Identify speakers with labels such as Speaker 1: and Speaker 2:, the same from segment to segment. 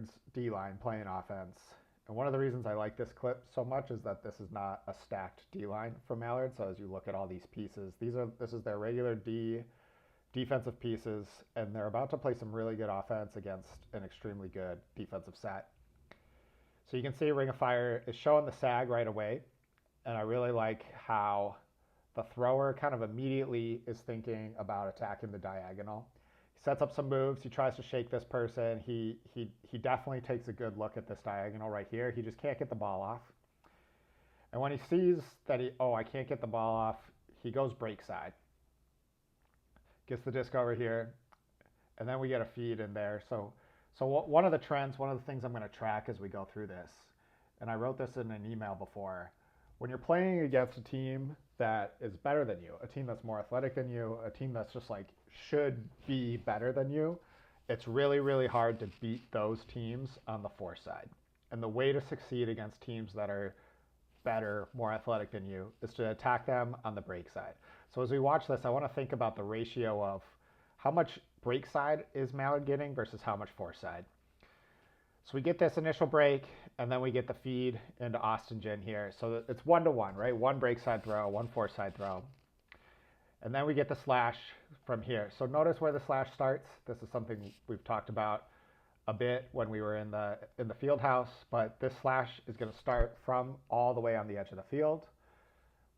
Speaker 1: Mallard's D-line playing offense. And one of the reasons I like this clip so much is that this is not a stacked D-line from Mallard. So as you look at all these pieces, this is their regular defensive pieces, and they're about to play some really good offense against an extremely good defensive set. So you can see Ring of Fire is showing the sag right away, and I really like how the thrower kind of immediately is thinking about attacking the diagonal. He sets up some moves. He tries to shake this person. He definitely takes a good look at this diagonal right here. He just can't get the ball off. And when he sees that I can't get the ball off, he goes break side. Gets the disc over here, and then we get a feed in there. So one of the trends, one of the things I'm going to track as we go through this, and I wrote this in an email before, when you're playing against a team that is better than you, a team that's more athletic than you, a team that's just like should be better than you, it's really, really hard to beat those teams on the force side. And the way to succeed against teams that are better, more athletic than you, is to attack them on the break side. So as we watch this, I want to think about the ratio of how much break side is Mallard getting versus how much force side. So we get this initial break, and then we get the feed into Austin Gin here. So it's 1-to-1, right? One break side throw, one force side throw. And then we get the slash from here. So notice where the slash starts. This is something we've talked about a bit when we were in the field house, but this slash is going to start from all the way on the edge of the field.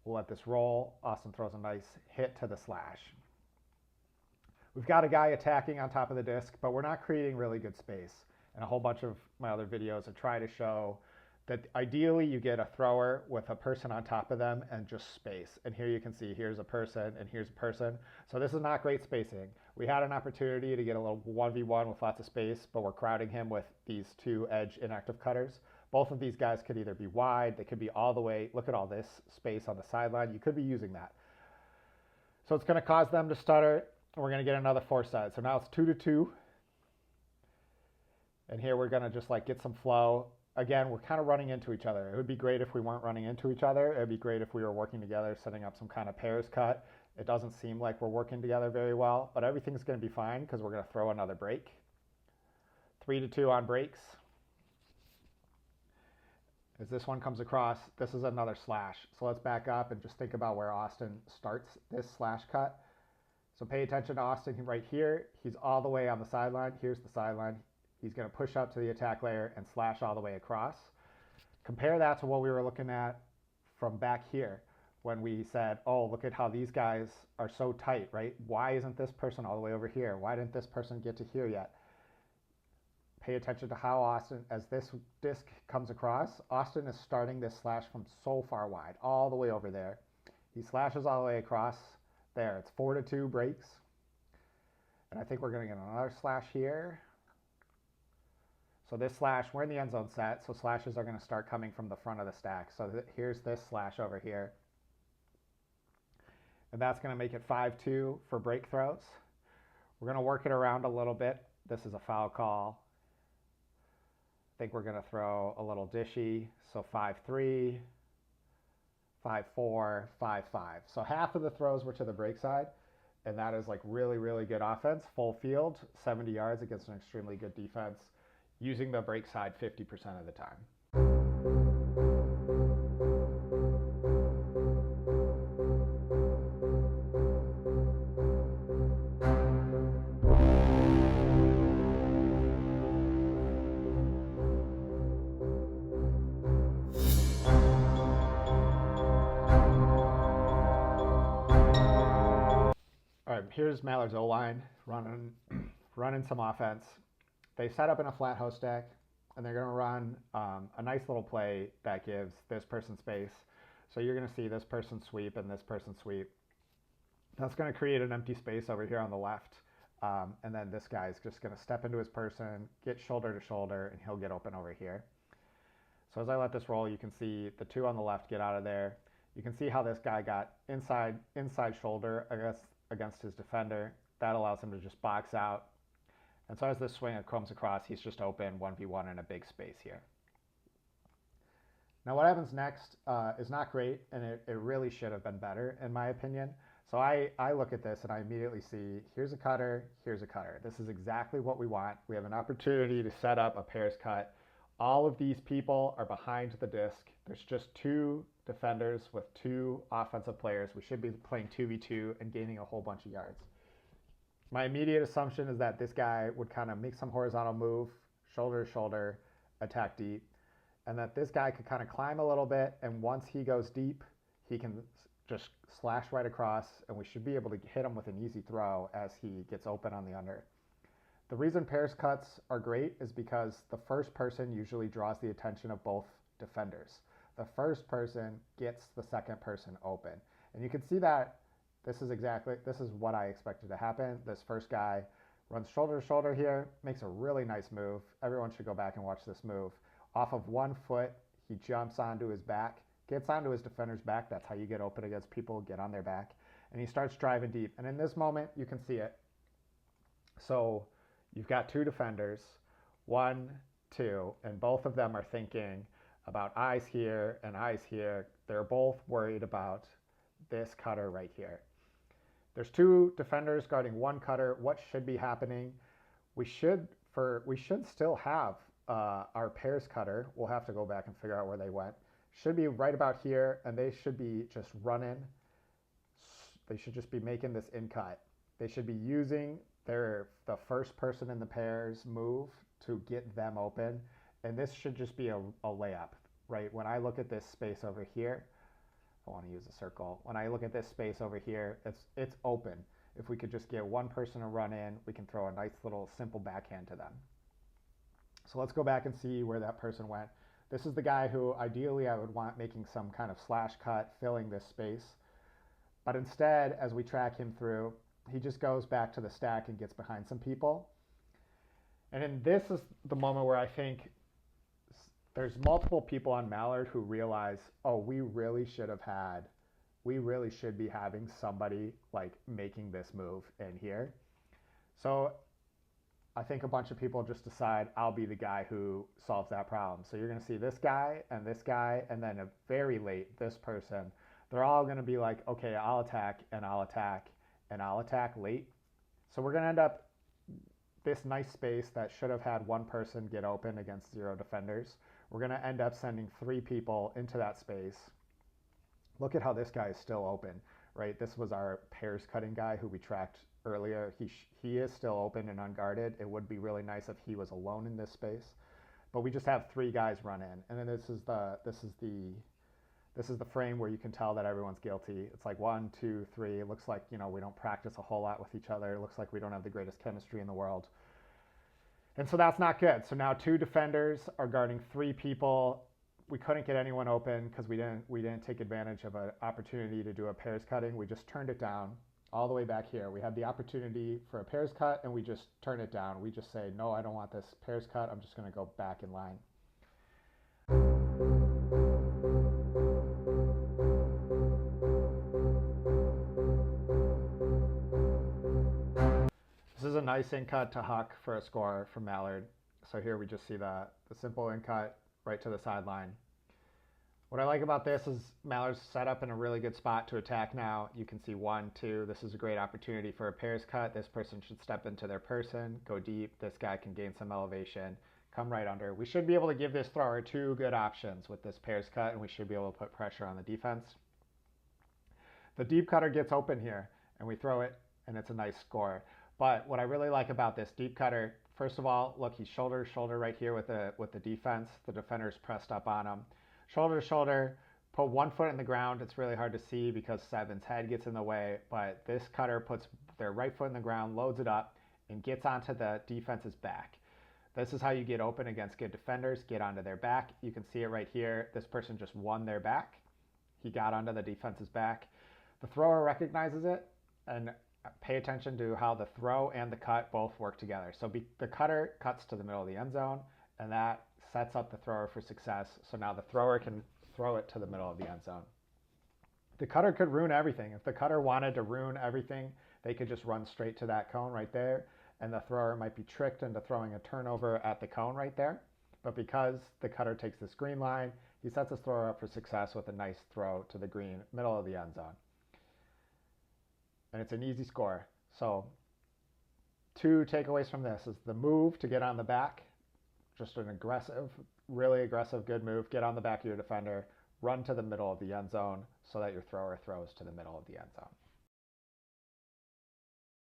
Speaker 1: We'll let this roll. Austin throws a nice hit to the slash. We've got a guy attacking on top of the disc, but we're not creating really good space. And a whole bunch of my other videos I try to show that ideally you get a thrower with a person on top of them and just space. And here you can see here's a person and here's a person. So this is not great spacing. We had an opportunity to get a little 1v1 with lots of space, but we're crowding him with these two edge inactive cutters. Both of these guys could either be wide, they could be all the way, look at all this space on the sideline. You could be using that. So it's going to cause them to stutter, and we're going to get another force side. So now it's 2-to-2. And here we're going to just like get some flow. Again, we're kind of running into each other. It would be great if we weren't running into each other. It would be great if we were working together, setting up some kind of pairs cut. It doesn't seem like we're working together very well, but everything's going to be fine because we're going to throw another break. 3-to-2 on breaks. As this one comes across, this is another slash. So let's back up and just think about where Austin starts this slash cut. So pay attention to Austin right here. He's all the way on the sideline. Here's the sideline. He's going to push up to the attack layer and slash all the way across. Compare that to what we were looking at from back here when we said, oh, look at how these guys are so tight, right? Why isn't this person all the way over here? Why didn't this person get to here yet? Pay attention to how Austin, as this disc comes across, Austin is starting this slash from so far wide, all the way over there. He slashes all the way across there. It's 4-to-2 breaks. And I think we're going to get another slash here. So this slash, we're in the end zone set, so slashes are going to start coming from the front of the stack. So here's this slash over here. And that's going to make it 5-2 for break throws. We're going to work it around a little bit. This is a foul call. I think we're going to throw a little dishy. So 5-3, 5-4, 5-5. So half of the throws were to the break side. And that is like really, really good offense. Full field, 70 yards against an extremely good defense, using the break side 50% of the time. All right, here's Mallard's O-line running some offense. They set up in a flat house stack, and they're going to run a nice little play that gives this person space. So you're going to see this person sweep and this person sweep. That's going to create an empty space over here on the left. And then this guy's just going to step into his person, get shoulder to shoulder, and he'll get open over here. So as I let this roll, you can see the two on the left get out of there. You can see how this guy got inside shoulder against his defender. That allows him to just box out. And so as this swing comes across, he's just open 1v1 in a big space here. Now what happens next is not great, and it really should have been better, in my opinion. So I look at this and I immediately see, here's a cutter, here's a cutter. This is exactly what we want. We have an opportunity to set up a pairs cut. All of these people are behind the disc. There's just two defenders with two offensive players. We should be playing 2v2 and gaining a whole bunch of yards. My immediate assumption is that this guy would kind of make some horizontal move, shoulder to shoulder, attack deep, and that this guy could kind of climb a little bit, and once he goes deep, he can just slash right across, and we should be able to hit him with an easy throw as he gets open on the under. The reason pairs cuts are great is because the first person usually draws the attention of both defenders. The first person gets the second person open. And you can see that this is what I expected to happen. This first guy runs shoulder to shoulder here, makes a really nice move. Everyone should go back and watch this move. Off of 1 foot, he jumps onto his back, gets onto his defender's back. That's how you get open against people, get on their back. And he starts driving deep. And in this moment, you can see it. So you've got two defenders, 1, 2, and both of them are thinking about eyes here and eyes here. They're both worried about this cutter right here. There's two defenders guarding one cutter. What should be happening? We should still have our pairs cutter. We'll have to go back and figure out where they went. Should be right about here, and they should be just running. They should just be making this in cut. They should be using the first person in the pairs move to get them open, and this should just be a layup, right? When I look at this space over here, I want to use a circle. When I look at this space over here, it's open. If we could just get one person to run in, we can throw a nice little simple backhand to them. So let's go back and see where that person went. This is the guy who ideally I would want making some kind of slash cut, filling this space. But instead, as we track him through, he just goes back to the stack and gets behind some people. And then this is the moment where I think there's multiple people on Mallard who realize, oh, we really should be having somebody like making this move in here. So I think a bunch of people just decide I'll be the guy who solves that problem. So you're going to see this guy, and then a very late this person. They're all going to be like, okay, I'll attack, and I'll attack, and I'll attack late. So we're going to end up this nice space that should have had one person get open against 0 defenders. We're going to end up sending 3 people into that space. Look at how this guy is still open, right? This was our pairs cutting guy who we tracked earlier. He is still open and unguarded. It would be really nice if he was alone in this space, but we just have 3 guys run in, and then this is the frame where you can tell that everyone's guilty. It's like 1, 2, 3. It looks like we don't practice a whole lot with each other. It looks like we don't have the greatest chemistry in the world. And so that's not good. So now 2 defenders are guarding 3 people. We couldn't get anyone open because we didn't take advantage of an opportunity to do a pairs cutting. We just turned it down all the way back here. We had the opportunity for a pairs cut and we just turn it down. We just say, no, I don't want this pairs cut. I'm just going to go back in line. This is a nice in cut to Huck for a score from Mallard. So here we just see the simple in cut right to the sideline. What I like about this is Mallard's set up in a really good spot to attack now. You can see 1, 2. This is a great opportunity for a pairs cut. This person should step into their person, go deep. This guy can gain some elevation, come right under. We should be able to give this thrower 2 good options with this pairs cut, and we should be able to put pressure on the defense. The deep cutter gets open here, and we throw it, and it's a nice score. But what I really like about this deep cutter, first of all, look, he's shoulder to shoulder right here with the defense. The defender's pressed up on him. Shoulder to shoulder, put 1 foot in the ground. It's really hard to see because Seven's head gets in the way, but this cutter puts their right foot in the ground, loads it up, and gets onto the defense's back. This is how you get open against good defenders, get onto their back. You can see it right here. This person just won their back. He got onto the defense's back. The thrower recognizes it, and pay attention to how the throw and the cut both work together. So the cutter cuts to the middle of the end zone, and that sets up the thrower for success. So now the thrower can throw it to the middle of the end zone. The cutter could ruin everything. If the cutter wanted to ruin everything, they could just run straight to that cone right there, and the thrower might be tricked into throwing a turnover at the cone right there. But because the cutter takes this green line, he sets his thrower up for success with a nice throw to the green, middle of the end zone. and it's an easy score. So two takeaways from this is the move to get on the back, just an aggressive, really aggressive, good move. Get on the back of your defender, run to the middle of the end zone so that your thrower throws to the middle of the end zone.